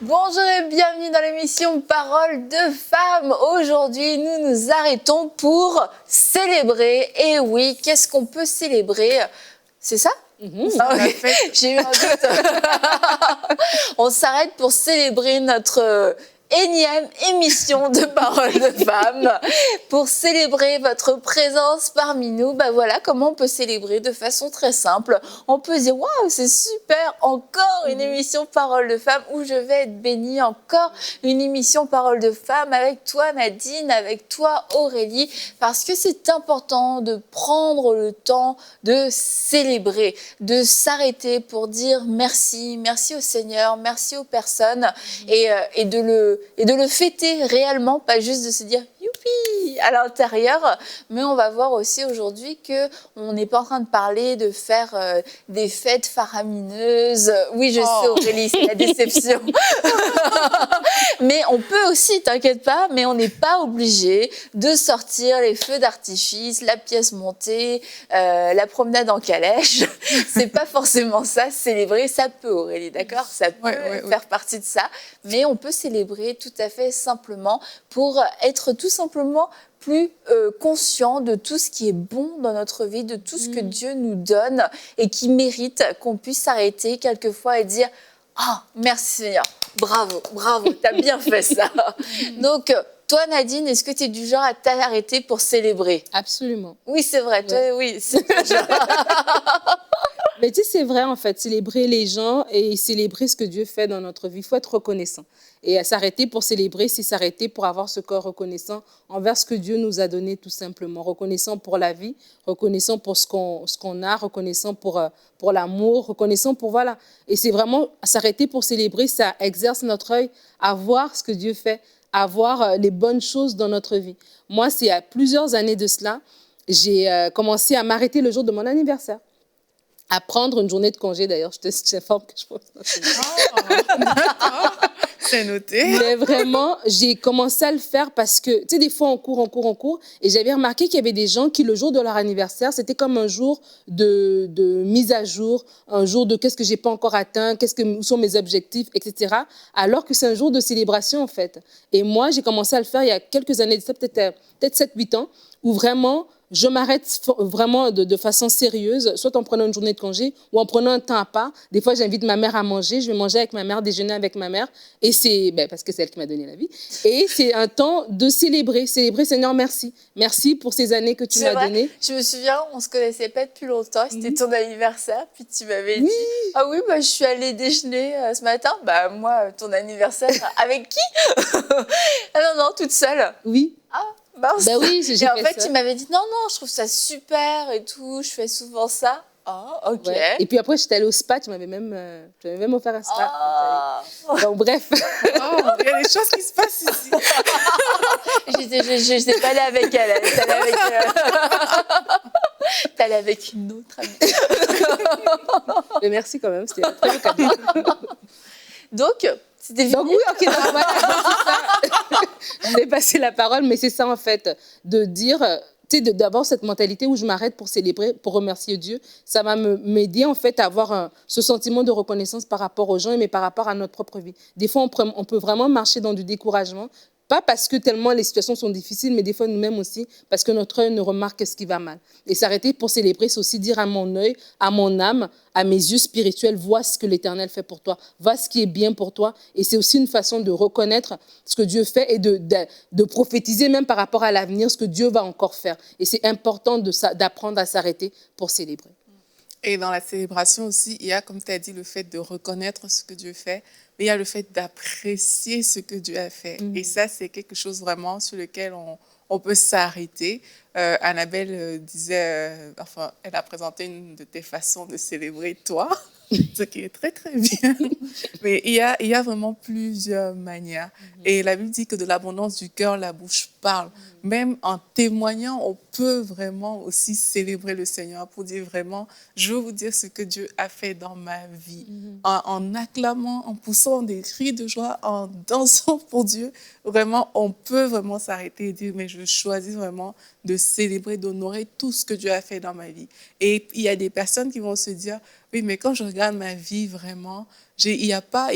Bonjour et bienvenue dans l'émission Parole de femmes. Aujourd'hui, nous nous arrêtons pour célébrer. Et oui, qu'est-ce qu'on peut célébrer? C'est ça? J'ai eu un doute. On s'arrête pour célébrer notre énième émission de Parole de femmes, pour célébrer votre présence parmi nous. Ben voilà comment on peut célébrer de façon très simple. On peut dire waouh, c'est super, encore une émission Parole de femmes où je vais être bénie, encore une émission Parole de femmes avec toi Nadine, avec toi Aurélie, parce que c'est important de prendre le temps de célébrer, de s'arrêter pour dire merci, merci au Seigneur, merci aux personnes et de le fêter réellement, pas juste de se dire youpi à l'intérieur, mais on va voir aussi aujourd'hui qu'on n'est pas en train de parler de faire des fêtes faramineuses. Oui, je sais Aurélie, c'est la déception. Mais on peut aussi, t'inquiète pas, mais on n'est pas obligé de sortir les feux d'artifice, la pièce montée, la promenade en calèche. C'est pas forcément ça, célébrer, ça peut Aurélie, d'accord? Ça peut faire partie de ça, mais on peut célébrer tout à fait simplement pour être tout simplement plus conscient de tout ce qui est bon dans notre vie, de tout ce que Dieu nous donne et qui mérite qu'on puisse s'arrêter quelquefois et dire « Ah, merci Seigneur, bravo, bravo, t'as bien fait ça ». Donc, toi Nadine, est-ce que tu es du genre à t'arrêter pour célébrer? Absolument. Oui, c'est vrai, toi, oui, c'est ton genre. Mais tu sais, c'est vrai en fait, célébrer les gens et célébrer ce que Dieu fait dans notre vie. Il faut être reconnaissant. Et s'arrêter pour célébrer, c'est s'arrêter pour avoir ce cœur reconnaissant envers ce que Dieu nous a donné tout simplement. Reconnaissant pour la vie, reconnaissant pour ce qu'on a, reconnaissant pour l'amour, reconnaissant pour voilà. Et c'est vraiment s'arrêter pour célébrer, ça exerce notre œil à voir ce que Dieu fait, à voir les bonnes choses dans notre vie. Moi, c'est il y a plusieurs années de cela, j'ai commencé à m'arrêter le jour de mon anniversaire. À prendre une journée de congé, d'ailleurs, je t'informe que je pense. C'est noté. Mais vraiment, j'ai commencé à le faire parce que, tu sais, des fois, on court. Et j'avais remarqué qu'il y avait des gens qui, le jour de leur anniversaire, c'était comme un jour de mise à jour, un jour de qu'est-ce que j'ai pas encore atteint, où sont mes objectifs, etc. Alors que c'est un jour de célébration, en fait. Et moi, j'ai commencé à le faire il y a quelques années, peut-être 7-8 ans, où vraiment, je m'arrête vraiment de façon sérieuse, soit en prenant une journée de congé ou en prenant un temps à part. Des fois, j'invite ma mère à manger, je vais manger avec ma mère, déjeuner avec ma mère, et c'est parce que c'est elle qui m'a donné la vie. Et c'est un temps de célébrer, Seigneur, merci. Merci pour ces années que tu m'as données. Je me souviens, on se connaissait pas depuis longtemps, c'était ton anniversaire, puis tu m'avais dit « Ah oui, bah, je suis allée déjeuner ce matin. » Bah moi, ton anniversaire, avec qui? Ah non, toute seule. Oui. Ah. Mince. Bah oui, j'ai et en fait, ça. tu m'avais dit non, je trouve ça super et tout, je fais souvent ça. Ah, ok. Ouais. Et puis après, j'étais allée au spa, tu m'avais même offert un spa. Donc, bref. Il y a des choses qui se passent ici. Je n'étais pas allée avec elle, elle était allée avec t'es allée avec une autre amie. Mais merci quand même, c'était un très beau cadeau. Donc, c'était fini. Donc oui, ok, donc voilà, je vais passer la parole, mais c'est ça en fait, de dire, tu sais, d'avoir cette mentalité où je m'arrête pour célébrer, pour remercier Dieu, ça va m'aider en fait à avoir ce sentiment de reconnaissance par rapport aux gens, mais par rapport à notre propre vie. Des fois, on peut vraiment marcher dans du découragement, pas parce que tellement les situations sont difficiles, mais des fois nous-mêmes aussi, parce que notre œil ne remarque que ce qui va mal. Et s'arrêter pour célébrer, c'est aussi dire à mon œil, à mon âme, à mes yeux spirituels, vois ce que l'Éternel fait pour toi, vois ce qui est bien pour toi. Et c'est aussi une façon de reconnaître ce que Dieu fait et de prophétiser même par rapport à l'avenir, ce que Dieu va encore faire. Et c'est important d'apprendre à s'arrêter pour célébrer. Et dans la célébration aussi, il y a, comme tu as dit, le fait de reconnaître ce que Dieu fait, mais il y a le fait d'apprécier ce que Dieu a fait. Et ça, c'est quelque chose vraiment sur lequel on peut s'arrêter. Annabelle disait, elle a présenté une de tes façons de célébrer toi, ce qui est très, très bien. Mais il y a vraiment plusieurs manières. Et la Bible dit que de l'abondance du cœur, la bouche parle. Même en témoignant, on peut vraiment aussi célébrer le Seigneur pour dire vraiment, je veux vous dire ce que Dieu a fait dans ma vie. En acclamant, en poussant des cris de joie, en dansant pour Dieu, vraiment, on peut vraiment s'arrêter et dire, mais je choisis vraiment de célébrer, d'honorer tout ce que Dieu a fait dans ma vie. Et il y a des personnes qui vont se dire, oui, mais quand je regarde ma vie vraiment, il y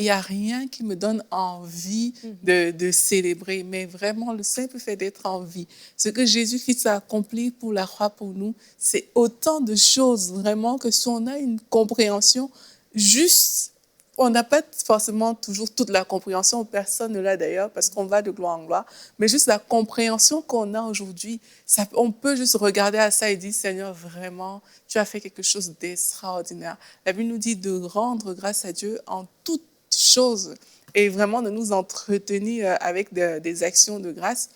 a rien qui me donne envie de célébrer. Mais vraiment, le simple fait d'être en vie, ce que Jésus-Christ a accompli pour la croix pour nous, c'est autant de choses vraiment que si on a une compréhension juste. On n'a pas forcément toujours toute la compréhension, personne ne l'a d'ailleurs, parce qu'on va de gloire en gloire, mais juste la compréhension qu'on a aujourd'hui, on peut juste regarder à ça et dire, Seigneur, vraiment, tu as fait quelque chose d'extraordinaire. La Bible nous dit de rendre grâce à Dieu en toutes choses et vraiment de nous entretenir avec des actions de grâce.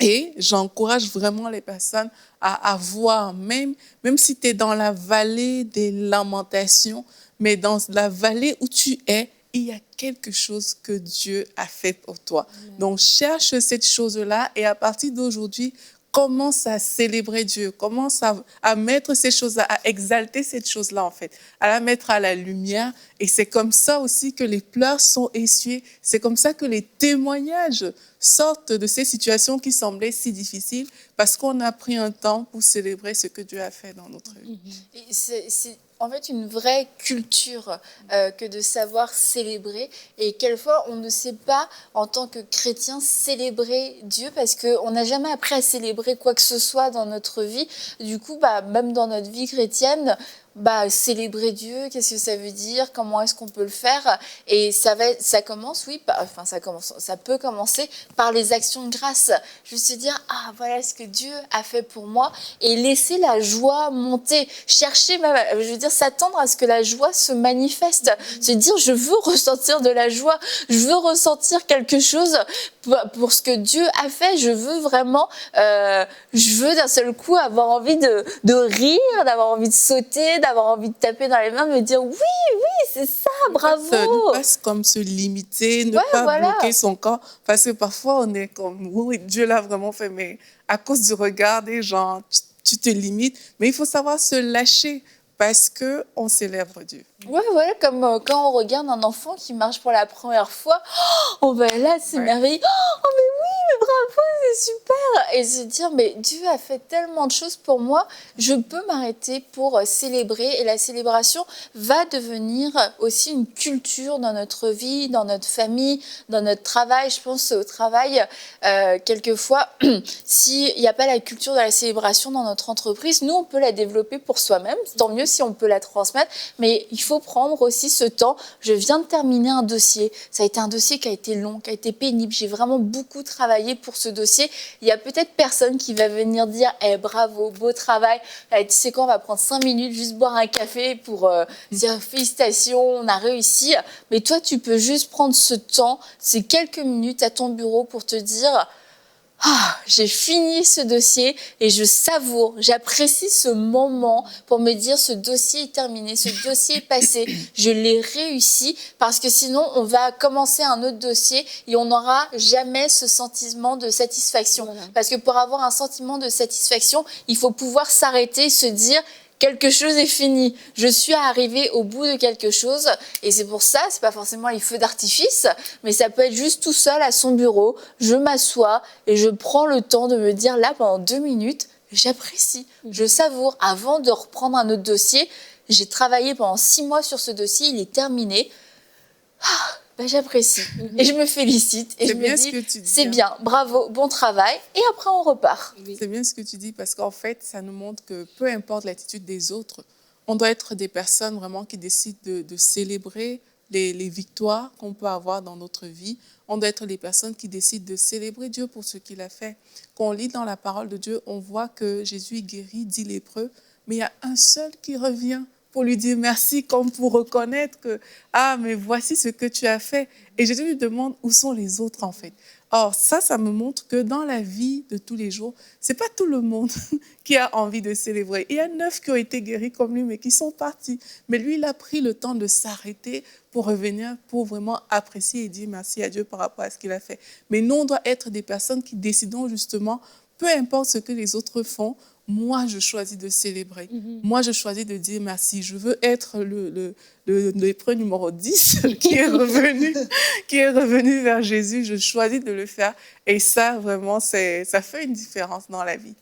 Et j'encourage vraiment les personnes à voir, même si tu es dans la vallée des lamentations, mais dans la vallée où tu es, il y a quelque chose que Dieu a fait pour toi. Donc, cherche cette chose-là et à partir d'aujourd'hui, commence à célébrer Dieu, commence à mettre ces choses-là, à exalter cette chose-là en fait, à la mettre à la lumière. Et c'est comme ça aussi que les pleurs sont essuyés. C'est comme ça que les témoignages sortent de ces situations qui semblaient si difficiles parce qu'on a pris un temps pour célébrer ce que Dieu a fait dans notre vie. Et c'est en fait une vraie culture que de savoir célébrer. Et quelquefois, on ne sait pas, en tant que chrétien, célébrer Dieu parce qu'on n'a jamais appris à célébrer quoi que ce soit dans notre vie. Du coup, même dans notre vie chrétienne, célébrer Dieu, qu'est-ce que ça veut dire? Comment est-ce qu'on peut le faire? Et ça commence, ça peut commencer par les actions de grâce. Juste se dire, voilà ce que Dieu a fait pour moi et laisser la joie monter. Chercher, s'attendre à ce que la joie se manifeste. Se dire, je veux ressentir de la joie, je veux ressentir quelque chose pour ce que Dieu a fait. Je veux vraiment, je veux d'un seul coup avoir envie de rire, d'avoir envie de sauter, d'avoir envie de taper dans les mains, de me dire oui, c'est ça, bravo. Ne pas comme se limiter, ne pas bloquer son corps, parce que parfois on est comme, oui, Dieu l'a vraiment fait, mais à cause du regard des gens, tu te limites, mais il faut savoir se lâcher parce qu'on célèbre Dieu. Ouais, comme quand on regarde un enfant qui marche pour la première fois, là c'est merveilleux, mais oui, mais bravo, c'est super. Et se dire, mais Dieu a fait tellement de choses pour moi, je peux m'arrêter pour célébrer. Et la célébration va devenir aussi une culture dans notre vie, dans notre famille, dans notre travail. Je pense au travail, quelquefois, s'il n'y a pas la culture de la célébration dans notre entreprise, nous on peut la développer pour soi-même, tant mieux si on peut la transmettre, mais il faut prendre aussi ce temps. Je viens de terminer un dossier. Ça a été un dossier qui a été long, qui a été pénible. J'ai vraiment beaucoup travaillé pour ce dossier. Il y a peut-être personne qui va venir dire bravo, beau travail. Tu sais quoi, on va prendre 5 minutes, juste boire un café pour dire félicitations, on a réussi. Mais toi, tu peux juste prendre ce temps, ces quelques minutes à ton bureau pour te dire j'ai fini ce dossier et je savoure, j'apprécie ce moment pour me dire ce dossier est terminé, ce dossier est passé, je l'ai réussi, parce que sinon on va commencer un autre dossier et on n'aura jamais ce sentiment de satisfaction. Voilà. Parce que pour avoir un sentiment de satisfaction, il faut pouvoir s'arrêter et se dire quelque chose est fini. Je suis arrivée au bout de quelque chose. Et c'est pour ça, c'est pas forcément les feux d'artifice, mais ça peut être juste tout seul à son bureau. Je m'assois et je prends le temps de me dire là, pendant 2 minutes, j'apprécie, je savoure. Avant de reprendre un autre dossier, j'ai travaillé pendant 6 mois sur ce dossier, il est terminé. J'apprécie et je me félicite et je me dis c'est bien, bravo, bon travail, et après on repart. C'est bien ce que tu dis, parce qu'en fait ça nous montre que peu importe l'attitude des autres, on doit être des personnes vraiment qui décident de célébrer les victoires qu'on peut avoir dans notre vie. On doit être les personnes qui décident de célébrer Dieu pour ce qu'il a fait. Quand on lit dans la parole de Dieu, on voit que Jésus guérit 10 lépreux, mais il y a un seul qui revient pour lui dire merci, comme pour reconnaître que mais voici ce que tu as fait. Et Jésus lui demande où sont les autres en fait. Or, ça me montre que dans la vie de tous les jours, c'est pas tout le monde qui a envie de célébrer. Il y a 9 qui ont été guéris comme lui, mais qui sont partis. Mais lui, il a pris le temps de s'arrêter pour revenir, pour vraiment apprécier et dire merci à Dieu par rapport à ce qu'il a fait. Mais nous, on doit être des personnes qui décidons justement, peu importe ce que les autres font, moi, je choisis de célébrer. Moi, je choisis de dire merci. Je veux être le lépreux numéro 10 qui est revenu vers Jésus. Je choisis de le faire. Et ça, vraiment, ça fait une différence dans la vie.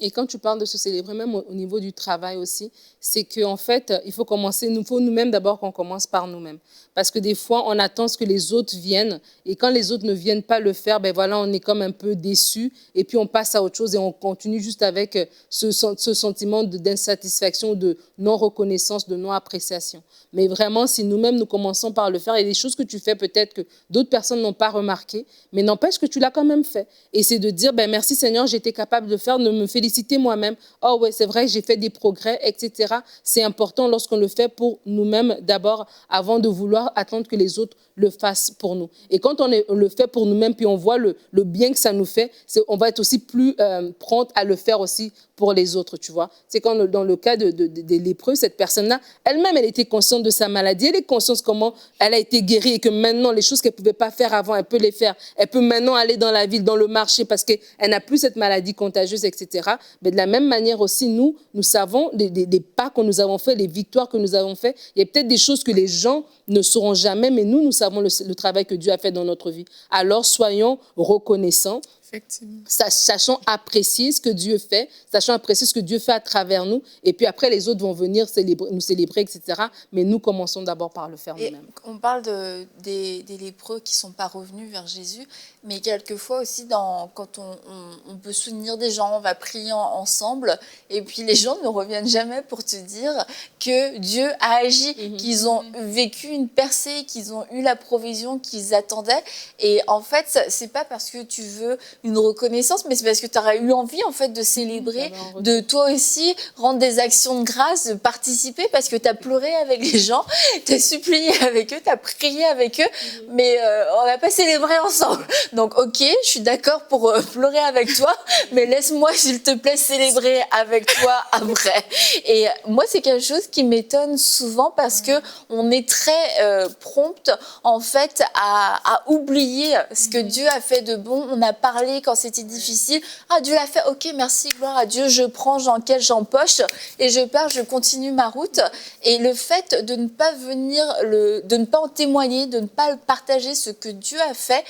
Et quand tu parles de se célébrer, même au niveau du travail aussi, c'est qu'en fait, il faut commencer, il faut nous-mêmes d'abord qu'on commence par nous-mêmes. Parce que des fois, on attend ce que les autres viennent. Et quand les autres ne viennent pas le faire, ben voilà, on est comme un peu déçus. Et puis, on passe à autre chose et on continue juste avec ce sentiment d'insatisfaction, de non-reconnaissance, de non-appréciation. Mais vraiment, si nous-mêmes, nous commençons par le faire, il y a des choses que tu fais peut-être que d'autres personnes n'ont pas remarqué, mais n'empêche que tu l'as quand même fait. Et c'est de dire, ben merci Seigneur, j'étais capable de faire, de me féliciter moi-même. Oh ouais, c'est vrai, j'ai fait des progrès, etc. C'est important lorsqu'on le fait pour nous-mêmes d'abord, avant de vouloir attendre que les autres le fassent pour nous. Et quand on le fait pour nous-mêmes, puis on voit le bien que ça nous fait, on va être aussi plus prompte à le faire aussi pour les autres, tu vois. C'est quand dans le cas des lépreux, cette personne-là, elle-même, elle était consciente de sa maladie, elle est consciente comment elle a été guérie et que maintenant, les choses qu'elle ne pouvait pas faire avant, elle peut les faire. Elle peut maintenant aller dans la ville, dans le marché, parce qu'elle n'a plus cette maladie contagieuse, etc. Mais de la même manière aussi, nous savons des pas que nous avons fait, les victoires que nous avons fait. Il y a peut-être des choses que les gens ne sauront jamais, mais nous savons le travail que Dieu a fait dans notre vie. Alors, soyons reconnaissants. Effectivement. Sachant apprécier ce que Dieu fait, sachant apprécier ce que Dieu fait à travers nous. Et puis après, les autres vont venir nous célébrer, etc. Mais nous commençons d'abord par le faire nous-mêmes. On parle des lépreux qui ne sont pas revenus vers Jésus, mais quelquefois aussi, quand on peut soutenir des gens, on va prier ensemble, et puis les gens ne reviennent jamais pour te dire que Dieu a agi, qu'ils ont vécu une percée, qu'ils ont eu la provision qu'ils attendaient. Et en fait, ce n'est pas parce que tu veux une reconnaissance, mais c'est parce que tu auras eu envie en fait de célébrer, de toi aussi rendre des actions de grâce, de participer, parce que tu as pleuré avec les gens, tu as supplié avec eux, tu as prié avec eux, mais on n'a pas célébré ensemble. Donc ok, je suis d'accord pour pleurer avec toi, mais laisse-moi s'il te plaît célébrer avec toi après. Et moi, c'est quelque chose qui m'étonne souvent parce que on est très prompte en fait à oublier ce que Dieu a fait de bon. On a parlé quand c'était difficile. Ah, Dieu l'a fait. Ok, merci, gloire à Dieu. Je prends, j'encaisse, j'empoche et je pars, je continue ma route. Et le fait de ne pas venir, de ne pas en témoigner, de ne pas partager ce que Dieu a fait,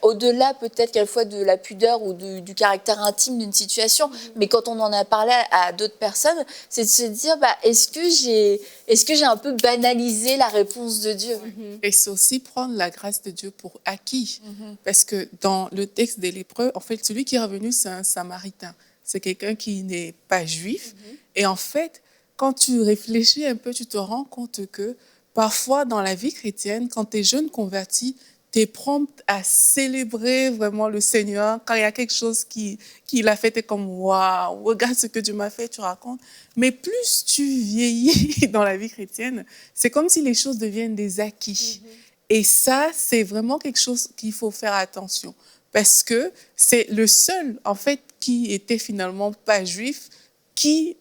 au-delà peut-être quelquefois de la pudeur ou du caractère intime d'une situation, mais quand on en a parlé à d'autres personnes, c'est de se dire, est-ce que j'ai un peu banalisé la réponse de Dieu? Et c'est aussi prendre la grâce de Dieu pour acquis. Parce que dans le texte des lépreux, en fait, celui qui est revenu, c'est un Samaritain. C'est quelqu'un qui n'est pas juif. Et en fait, quand tu réfléchis un peu, tu te rends compte que parfois, dans la vie chrétienne, quand tu es jeune converti, tu es prompte à célébrer vraiment le Seigneur. Quand il y a quelque chose qu'il a fait, tu es comme « Waouh, regarde ce que Dieu m'a fait », tu racontes. Mais plus tu vieillis dans la vie chrétienne, c'est comme si les choses deviennent des acquis. Et ça, c'est vraiment quelque chose qu'il faut faire attention. Parce que c'est le seul, en fait, qui était finalement pas juif, qui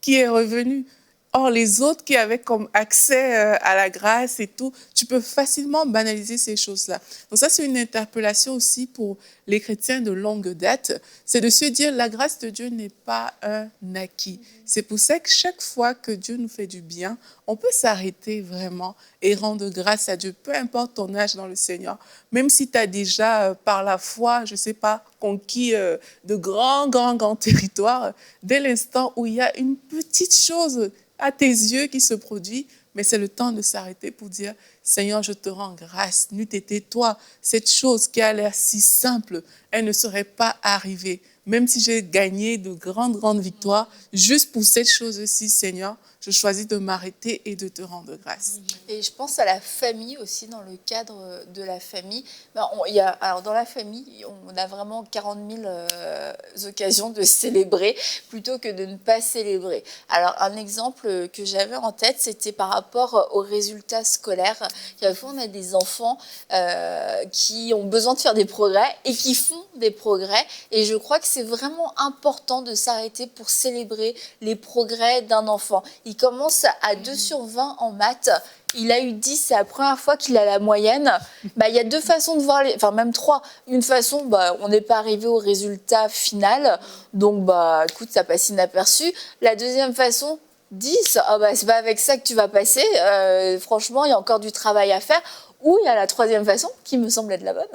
est revenu. Or, les autres qui avaient comme accès à la grâce et tout, tu peux facilement banaliser ces choses-là. Donc ça, c'est une interpellation aussi pour les chrétiens de longue date. C'est de se dire, la grâce de Dieu n'est pas un acquis. C'est pour ça que chaque fois que Dieu nous fait du bien, on peut s'arrêter vraiment et rendre grâce à Dieu, peu importe ton âge dans le Seigneur. Même si tu as déjà, par la foi, je ne sais pas, conquis de grands territoires, dès l'instant où il y a une petite chose à tes yeux qui se produit, mais c'est le temps de s'arrêter pour dire « Seigneur, je te rends grâce, n'eût été toi, cette chose qui a l'air si simple, elle ne serait pas arrivée. Même si j'ai gagné de grandes victoires, juste pour cette chose-ci, Seigneur, je choisis de m'arrêter et de te rendre grâce. » Et je pense à la famille aussi, dans le cadre de la famille. Alors dans la famille, on a vraiment 40 000 occasions de célébrer plutôt que de ne pas célébrer. Alors un exemple que j'avais en tête, c'était par rapport aux résultats scolaires. Quelquefois, on a des enfants qui ont besoin de faire des progrès et qui font des progrès. Et je crois que c'est vraiment important de s'arrêter pour célébrer les progrès d'un enfant. Il commence à 2 sur 20 en maths. Il a eu 10, c'est la première fois qu'il a la moyenne. Il y a 2 façons de voir, enfin même 3. Une façon, on n'est pas arrivé au résultat final, donc écoute, ça passe inaperçu. La deuxième façon, 10, c'est pas avec ça que tu vas passer. Franchement, il y a encore du travail à faire. Ou il y a la troisième façon, qui me semble être la bonne,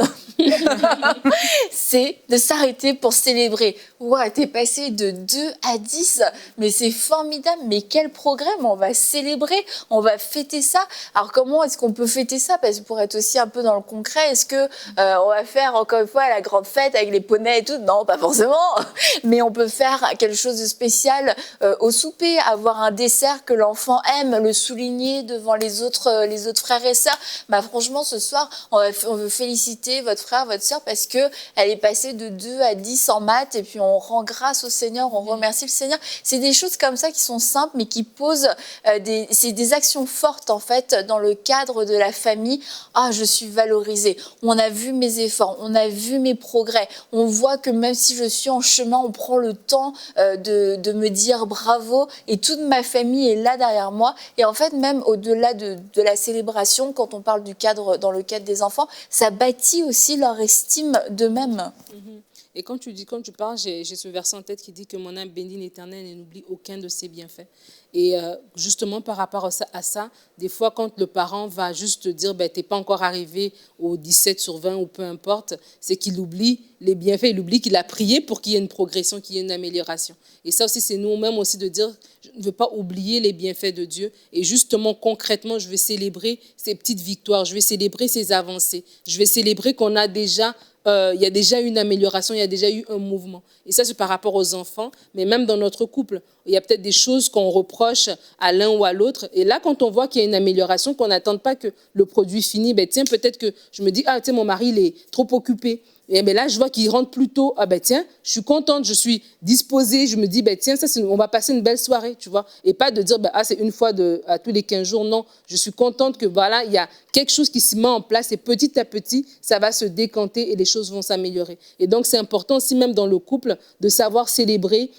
c'est de s'arrêter pour célébrer. Ouais, t'es passé de 2 à 10, mais c'est formidable, mais quel progrès, mais on va célébrer, on va fêter ça. Alors comment est-ce qu'on peut fêter ça? Parce que pour être aussi un peu dans le concret, est-ce que on va faire encore une fois la grande fête avec les poneys et tout? Non, pas forcément, mais on peut faire quelque chose de spécial au souper, avoir un dessert que l'enfant aime, le souligner devant les autres frères et sœurs. Franchement, ce soir, on veut féliciter votre frère, votre sœur, parce qu'elle est passée de 2 à 10 en maths, et puis on rend grâce au Seigneur, on remercie le Seigneur. C'est des choses comme ça qui sont simples, mais qui posent c'est des actions fortes, en fait, dans le cadre de la famille. Ah, je suis valorisée. On a vu mes efforts, on a vu mes progrès. On voit que même si je suis en chemin, on prend le temps de me dire bravo, et toute ma famille est là derrière moi. Et en fait, même au-delà de la célébration, quand on parle dans le cadre des enfants, ça bâtit aussi leur estime d'eux-mêmes. Et quand tu parles, j'ai ce verset en tête qui dit que mon âme bénit l'Éternel et n'oublie aucun de ses bienfaits. Et justement, par rapport à ça, des fois, quand le parent va juste te dire t'es pas encore arrivé au 17 sur 20 ou peu importe, c'est qu'il oublie les bienfaits, il oublie qu'il a prié pour qu'il y ait une progression, qu'il y ait une amélioration. Et ça aussi, c'est nous-mêmes aussi de dire, je ne veux pas oublier les bienfaits de Dieu. Et justement, concrètement, je vais célébrer ces petites victoires, je vais célébrer ces avancées, je vais célébrer qu'on a déjà... il y a déjà une amélioration, il y a déjà eu un mouvement. Et ça, c'est par rapport aux enfants, mais même dans notre couple. Il y a peut-être des choses qu'on reproche à l'un ou à l'autre. Et là, quand on voit qu'il y a une amélioration, qu'on n'attende pas que le produit finisse, tiens, peut-être que je me dis, mon mari, il est trop occupé. Et là, je vois qu'il rentre plus tôt. Tiens, je suis contente, je suis disposée. Je me dis, tiens, on va passer une belle soirée, tu vois. Et pas de dire, c'est une fois à tous les 15 jours. Non, je suis contente que voilà, il y a quelque chose qui se met en place et petit à petit, ça va se décanter et les choses vont s'améliorer. Et donc, c'est important aussi, même dans le couple, de savoir célébrer.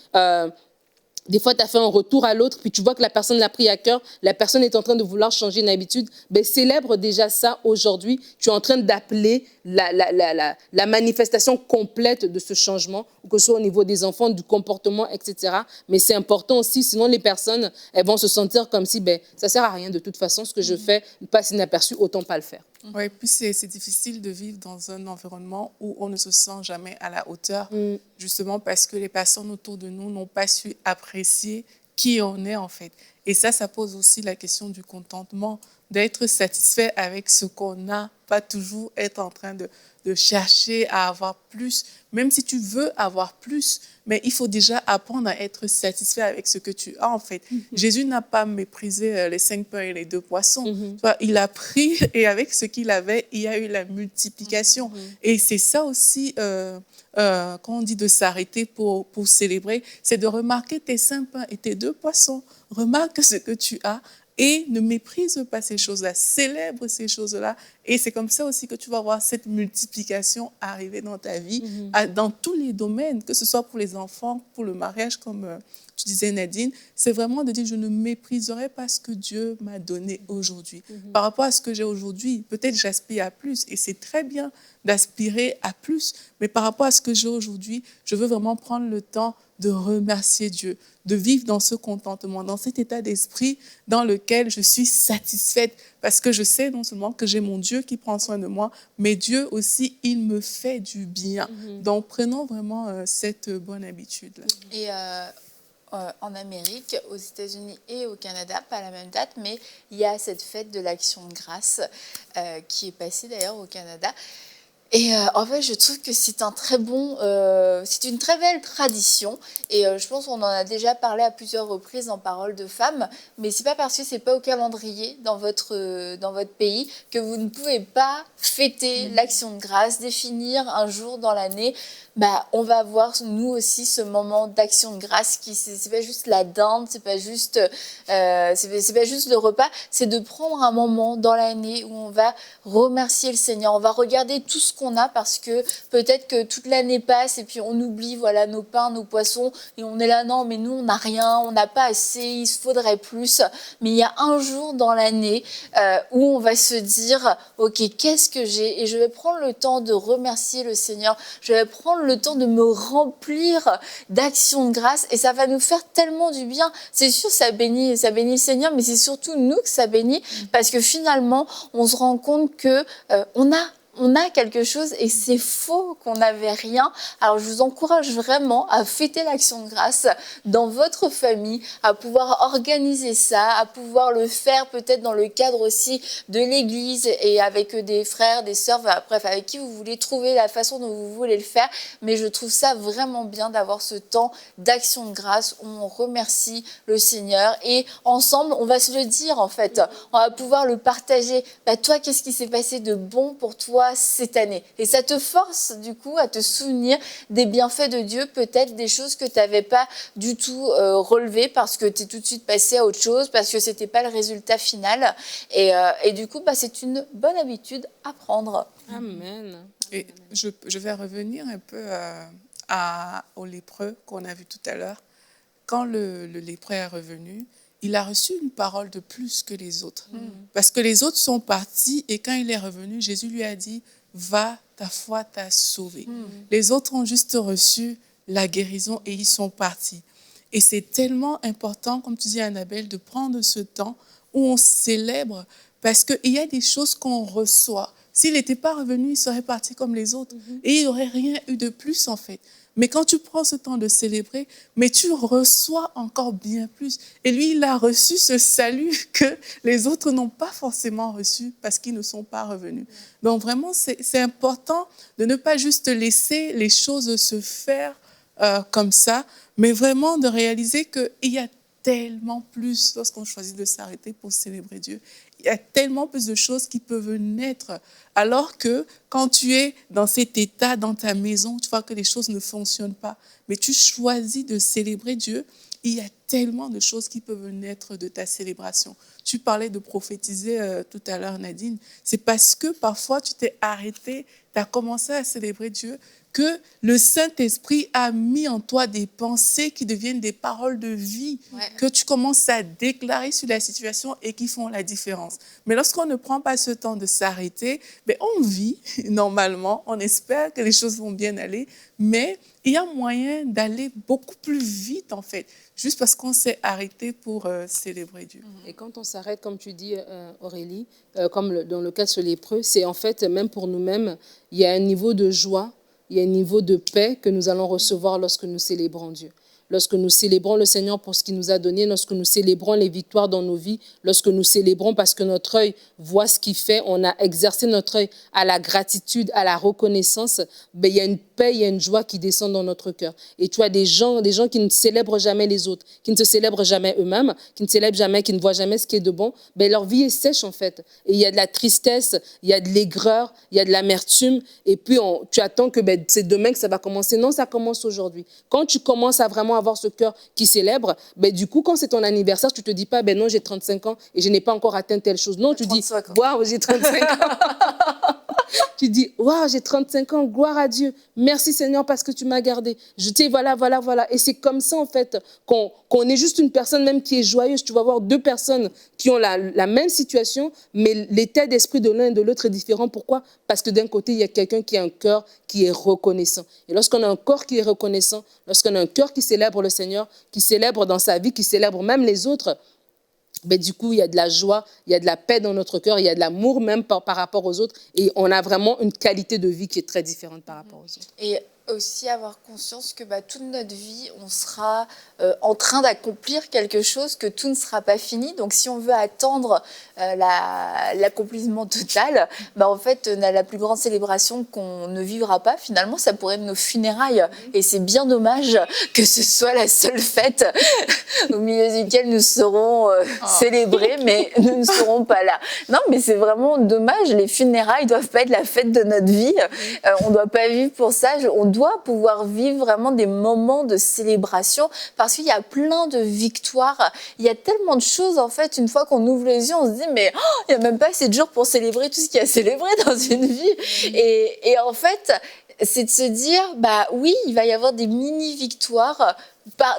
Des fois, tu as fait un retour à l'autre, puis tu vois que la personne l'a pris à cœur, la personne est en train de vouloir changer une habitude. Célèbre déjà ça aujourd'hui. Tu es en train d'appeler la manifestation complète de ce changement, que ce soit au niveau des enfants, du comportement, etc. Mais c'est important aussi, sinon les personnes, elles vont se sentir comme si ça ne sert à rien de toute façon, ce que je fais passe inaperçu, autant pas le faire. Oui, puis c'est difficile de vivre dans un environnement où on ne se sent jamais à la hauteur, justement parce que les personnes autour de nous n'ont pas su apprécier qui on est en fait. Et ça pose aussi la question du contentement, d'être satisfait avec ce qu'on a, pas toujours être en train de chercher à avoir plus, même si tu veux avoir plus, mais il faut déjà apprendre à être satisfait avec ce que tu as en fait. Jésus n'a pas méprisé les 5 pains et les 2 poissons. Il a pris et avec ce qu'il avait, il y a eu la multiplication. Et c'est ça aussi, quand on dit de s'arrêter pour célébrer, c'est de remarquer tes 5 pains et tes 2 poissons. Remarque ce que tu as. Et ne méprise pas ces choses-là, célèbre ces choses-là. Et c'est comme ça aussi que tu vas voir cette multiplication arriver dans ta vie, dans tous les domaines, que ce soit pour les enfants, pour le mariage, comme tu disais Nadine. C'est vraiment de dire, je ne mépriserai pas ce que Dieu m'a donné aujourd'hui. Par rapport à ce que j'ai aujourd'hui, peut-être j'aspire à plus, et c'est très bien d'aspirer à plus. Mais par rapport à ce que j'ai aujourd'hui, je veux vraiment prendre le temps de remercier Dieu, de vivre dans ce contentement, dans cet état d'esprit dans lequel je suis satisfaite parce que je sais non seulement que j'ai mon Dieu qui prend soin de moi, mais Dieu aussi, il me fait du bien. Donc, prenons vraiment cette bonne habitude-là. Et en Amérique, aux États-Unis et au Canada, pas à la même date, mais il y a cette fête de l'Action de grâce qui est passée d'ailleurs au Canada. Et en fait, je trouve que c'est c'est une très belle tradition. Et je pense qu'on en a déjà parlé à plusieurs reprises en Parole de Femmes. Mais c'est pas parce que c'est pas au calendrier dans votre pays que vous ne pouvez pas fêter l'Action de grâce, définir un jour dans l'année. On va avoir nous aussi ce moment d'action de grâce qui c'est pas juste la dinde, c'est pas juste le repas, c'est de prendre un moment dans l'année où on va remercier le Seigneur, on va regarder tout ce qu'on qu'on a parce que peut-être que toute l'année passe et puis on oublie voilà, nos pains, nos poissons et on est là, non, mais nous, on n'a rien, on n'a pas assez, il se faudrait plus. Mais il y a un jour dans l'année où on va se dire, ok, qu'est-ce que j'ai? Et je vais prendre le temps de remercier le Seigneur, je vais prendre le temps de me remplir d'actions de grâce et ça va nous faire tellement du bien. C'est sûr, ça bénit le Seigneur, mais c'est surtout nous que ça bénit parce que finalement, on se rend compte que on a quelque chose et c'est faux qu'on n'avait rien. Alors, je vous encourage vraiment à fêter l'action de grâce dans votre famille, à pouvoir organiser ça, à pouvoir le faire peut-être dans le cadre aussi de l'église et avec des frères, des sœurs, bref, avec qui vous voulez trouver la façon dont vous voulez le faire. Mais je trouve ça vraiment bien d'avoir ce temps d'action de grâce où on remercie le Seigneur et ensemble, on va se le dire en fait. On va pouvoir le partager. Bah, toi, qu'est-ce qui s'est passé de bon pour toi cette année? Et ça te force du coup à te souvenir des bienfaits de Dieu, peut-être des choses que tu n'avais pas du tout relevées parce que tu es tout de suite passé à autre chose, parce que ce n'était pas le résultat final. Et du coup, bah, c'est une bonne habitude à prendre. Amen. Et je vais revenir un peu au lépreux qu'on a vu tout à l'heure. Quand le lépreux est revenu, il a reçu une parole de plus que les autres. Parce que les autres sont partis et quand il est revenu, Jésus lui a dit, va, ta foi t'a sauvé. Les autres ont juste reçu la guérison et ils sont partis. Et c'est tellement important, comme tu dis Annabelle, de prendre ce temps où on célèbre parce qu'il y a des choses qu'on reçoit. S'il n'était pas revenu, il serait parti comme les autres et il n'y aurait rien eu de plus en fait. Mais quand tu prends ce temps de célébrer, mais tu reçois encore bien plus. Et lui, il a reçu ce salut que les autres n'ont pas forcément reçu parce qu'ils ne sont pas revenus. Donc vraiment, c'est important de ne pas juste laisser les choses se faire comme ça, mais vraiment de réaliser qu'il y a tellement plus lorsqu'on choisit de s'arrêter pour célébrer Dieu. Il y a tellement plus de choses qui peuvent naître. Alors que quand tu es dans cet état, dans ta maison, tu vois que les choses ne fonctionnent pas, mais tu choisis de célébrer Dieu, il y a tellement de choses qui peuvent naître de ta célébration. Tu parlais de prophétiser tout à l'heure, Nadine. C'est parce que parfois tu t'es arrêté, tu as commencé à célébrer Dieu, que le Saint-Esprit a mis en toi des pensées qui deviennent des paroles de vie, que tu commences à déclarer sur la situation et qui font la différence. Mais lorsqu'on ne prend pas ce temps de s'arrêter, ben on vit normalement, on espère que les choses vont bien aller, mais il y a moyen d'aller beaucoup plus vite en fait, juste parce qu'on s'est arrêté pour célébrer Dieu. Et quand on s'arrête, comme tu dis Aurélie, comme dans le cas sur lépreux, c'est en fait, même pour nous-mêmes, il y a un niveau de joie, il y a un niveau de paix que nous allons recevoir lorsque nous célébrons Dieu. Lorsque nous célébrons le Seigneur pour ce qu'il nous a donné, lorsque nous célébrons les victoires dans nos vies, lorsque nous célébrons parce que notre œil voit ce qu'il fait, on a exercé notre œil à la gratitude, à la reconnaissance, ben, il y a une paix, il y a une joie qui descend dans notre cœur. Et tu as des gens qui ne célèbrent jamais les autres, qui ne se célèbrent jamais eux-mêmes, qui ne célèbrent jamais, qui ne voient jamais ce qui est de bon, ben, leur vie est sèche en fait. Et il y a de la tristesse, il y a de l'aigreur, il y a de l'amertume, et puis tu attends que ben, c'est demain que ça va commencer. Non, ça commence aujourd'hui. Quand tu commences à vraiment avoir ce cœur qui célèbre, ben, du coup, quand c'est ton anniversaire, tu ne te dis pas, ben non, j'ai 35 ans et je n'ai pas encore atteint telle chose. Non, tu dis, waouh, j'ai 35 ans. Tu dis, waouh, j'ai 35 ans, gloire à Dieu. Merci Seigneur parce que tu m'as gardé. Je t'ai, voilà. Et c'est comme ça, en fait, qu'on est juste une personne même qui est joyeuse. Tu vas voir deux personnes qui ont la même situation, mais l'état d'esprit de l'un et de l'autre est différent. Pourquoi? Parce que d'un côté, il y a quelqu'un qui a un cœur qui est reconnaissant. Et lorsqu'on a un corps qui est reconnaissant, lorsqu'on a un cœur qui célèbre le Seigneur, qui célèbre dans sa vie, qui célèbre même les autres, ben, du coup, il y a de la joie, il y a de la paix dans notre cœur, il y a de l'amour même par rapport aux autres. Et on a vraiment une qualité de vie qui est très différente par rapport aux autres. Et aussi avoir conscience que toute notre vie, on sera en train d'accomplir quelque chose, que tout ne sera pas fini. Donc, si on veut attendre l'accomplissement total, en fait, on a la plus grande célébration qu'on ne vivra pas. Finalement, ça pourrait être nos funérailles. Et c'est bien dommage que ce soit la seule fête au milieu duquel nous serons célébrés, mais nous ne serons pas là. Non, mais c'est vraiment dommage. Les funérailles ne doivent pas être la fête de notre vie. On ne doit pas vivre pour ça. On doit pouvoir vivre vraiment des moments de célébration parce qu'il y a plein de victoires. Il y a tellement de choses, en fait, une fois qu'on ouvre les yeux, on se dit, mais il n'y a même pas assez de jours pour célébrer tout ce qu'il y a à célébrer dans une vie. Et en fait, c'est de se dire, bah oui, il va y avoir des mini-victoires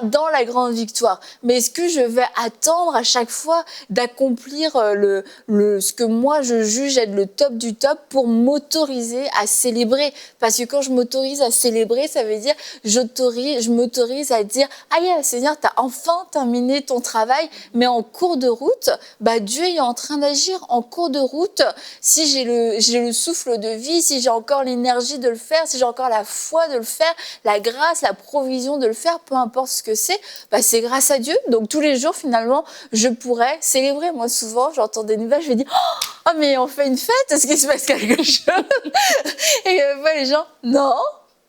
dans la grande victoire. Mais est-ce que je vais attendre à chaque fois d'accomplir ce que moi je juge être le top du top pour m'autoriser à célébrer? Parce que quand je m'autorise à célébrer, ça veut dire je m'autorise à dire ah yeah, Seigneur, tu as enfin terminé ton travail, mais en cours de route, bah Dieu est en train d'agir en cours de route. Si j'ai le souffle de vie, si j'ai encore l'énergie de le faire, si j'ai encore la foi de le faire, la grâce, la provision de le faire, peu importe ce que c'est, bah c'est grâce à Dieu. Donc tous les jours, finalement, je pourrais célébrer. Moi, souvent, j'entends des nouvelles, je me dis oh mais on fait une fête, est-ce qu'il se passe quelque chose? Et les gens, non.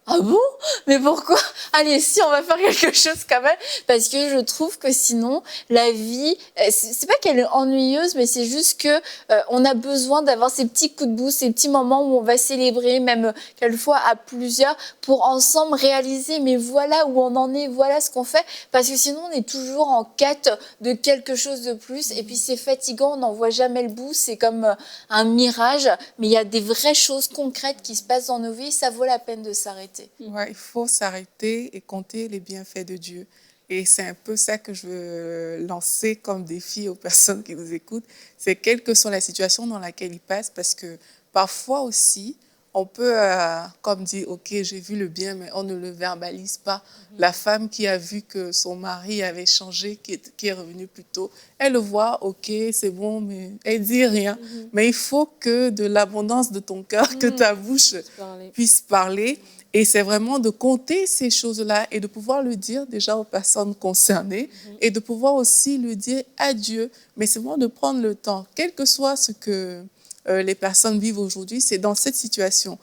Ah bon? Mais pourquoi? Allez, si, on va faire quelque chose quand même. Parce que je trouve que sinon, la vie, c'est pas qu'elle est ennuyeuse, mais c'est juste que on a besoin d'avoir ces petits coups de boost, ces petits moments où on va célébrer, même quelquefois à plusieurs, pour ensemble réaliser, mais voilà où on en est, voilà ce qu'on fait. Parce que sinon, on est toujours en quête de quelque chose de plus. Et puis, c'est fatigant, on n'en voit jamais le bout. C'est comme un mirage. Mais il y a des vraies choses concrètes qui se passent dans nos vies. Ça vaut la peine de s'arrêter. Ouais, il faut s'arrêter et compter les bienfaits de Dieu. Et c'est un peu ça que je veux lancer comme défi aux personnes qui nous écoutent. C'est quelle que soit la situation dans laquelle ils passent, parce que parfois aussi, on peut, comme dire, OK, j'ai vu le bien, mais on ne le verbalise pas. La femme qui a vu que son mari avait changé, qui est revenu plus tôt, elle le voit, OK, c'est bon, mais elle dit rien. Mais il faut que de l'abondance de ton cœur, que ta bouche puisse parler. Et c'est vraiment de compter ces choses-là et de pouvoir le dire déjà aux personnes concernées et de pouvoir aussi le dire à Dieu. Mais c'est vraiment de prendre le temps, quel que soit ce que les personnes vivent aujourd'hui, c'est dans cette situation.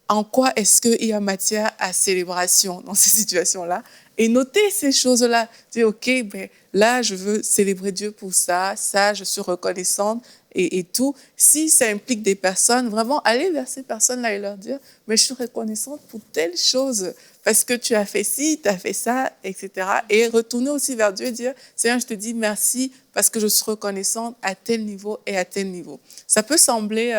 En quoi est-ce qu'il y a matière à célébration dans ces situations-là? Et noter ces choses-là. Dire, OK, ben, là, je veux célébrer Dieu pour ça, je suis reconnaissante et tout. Si ça implique des personnes, vraiment aller vers ces personnes-là et leur dire, mais je suis reconnaissante pour telle chose, parce que tu as fait ci, tu as fait ça, etc. Et retourner aussi vers Dieu et dire, Seigneur, je te dis merci parce que je suis reconnaissante à tel niveau et à tel niveau. Ça peut sembler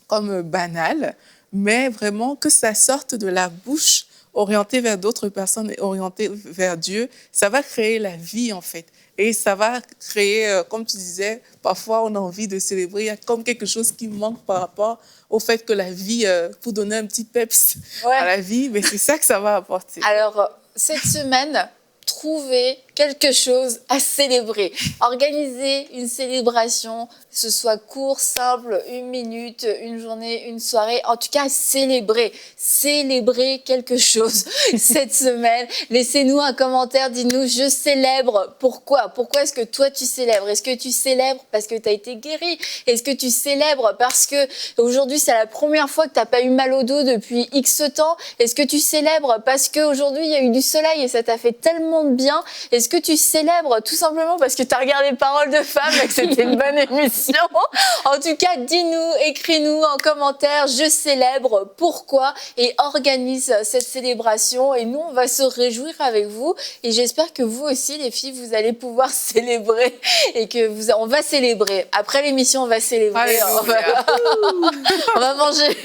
comme banal, mais vraiment que ça sorte de la bouche orientée vers d'autres personnes et orientée vers Dieu, ça va créer la vie en fait. Et ça va créer, comme tu disais, parfois on a envie de célébrer, il y a comme quelque chose qui manque par rapport au fait que la vie, pour donner un petit peps à la vie, mais c'est ça que ça va apporter. Alors, cette semaine, trouvez quelque chose à célébrer. Organisez une célébration, que ce soit court, simple, 1 minute, une journée, une soirée. En tout cas, célébrez. Célébrez quelque chose cette semaine. Laissez-nous un commentaire, dis-nous, je célèbre. Pourquoi? Pourquoi est-ce que toi, tu célèbres? Est-ce que tu célèbres parce que tu as été guéri? Est-ce que tu célèbres parce que aujourd'hui, c'est la première fois que tu n'as pas eu mal au dos depuis X temps? Est-ce que tu célèbres parce qu'aujourd'hui, il y a eu du soleil et ça t'a fait tellement de bien? Est-ce que tu célèbres tout simplement parce que tu as regardé Paroles de Femmes et que c'était une bonne émission? En tout cas, dis-nous, écris-nous en commentaire, je célèbre, pourquoi, et organise cette célébration. Et nous, on va se réjouir avec vous. Et j'espère que vous aussi, les filles, vous allez pouvoir célébrer et que on va célébrer. Après l'émission, on va célébrer. On va manger.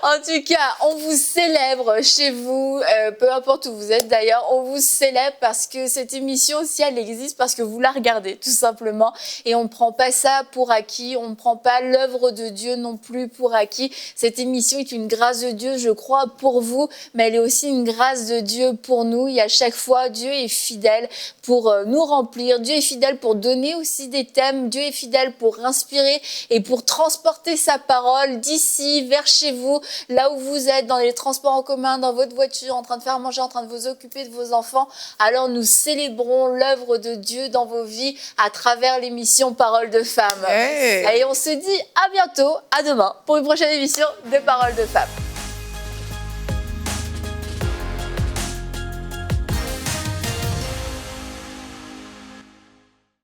En tout cas, on vous célèbre chez vous, peu importe où vous êtes d'ailleurs, on vous célèbre parce que cette émission aussi, elle existe parce que vous la regardez, tout simplement. Et on ne prend pas ça pour acquis, on ne prend pas l'œuvre de Dieu non plus pour acquis. Cette émission est une grâce de Dieu, je crois, pour vous, mais elle est aussi une grâce de Dieu pour nous. Et à chaque fois, Dieu est fidèle pour nous remplir, Dieu est fidèle pour donner aussi des thèmes, Dieu est fidèle pour inspirer et pour transporter sa parole d'ici vers chez vous, là où vous êtes, dans les transports en commun, dans votre voiture, en train de faire manger, en train de vous occuper de vos enfants. Alors nous célébrons l'œuvre de Dieu dans vos vies à travers l'émission Paroles de Femmes. Hey. Et on se dit à bientôt, à demain, pour une prochaine émission de Paroles de Femmes.